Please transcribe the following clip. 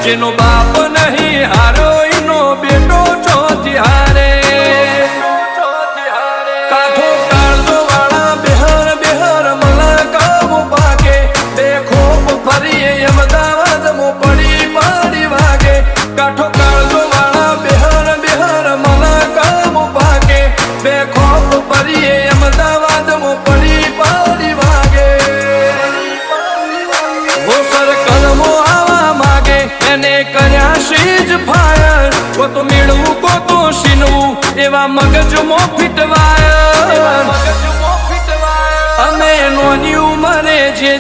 જેનો બાપ નહીં હારો એનો બેટો ચોથી હારે કાઠો કાળજો વાળા બેહર બેહર મલા કામો પાકે બે ખોપ ફરીએ અમદાવાદ મો પડી પાડી વાગે કાઠો કાળજો વાળા બેહર બેહર મલા કામો પાકે બે ખોપ ફરીએ અમદાવાદ મો પડી પાડી વાગે વો સર્કલમો આવા માગે એને કર્યા શીજ ફાયર કો તો મેળવું કો તો શીનવું એવા મગજમો ફિટવાય અમે નોની ઉંમરે જે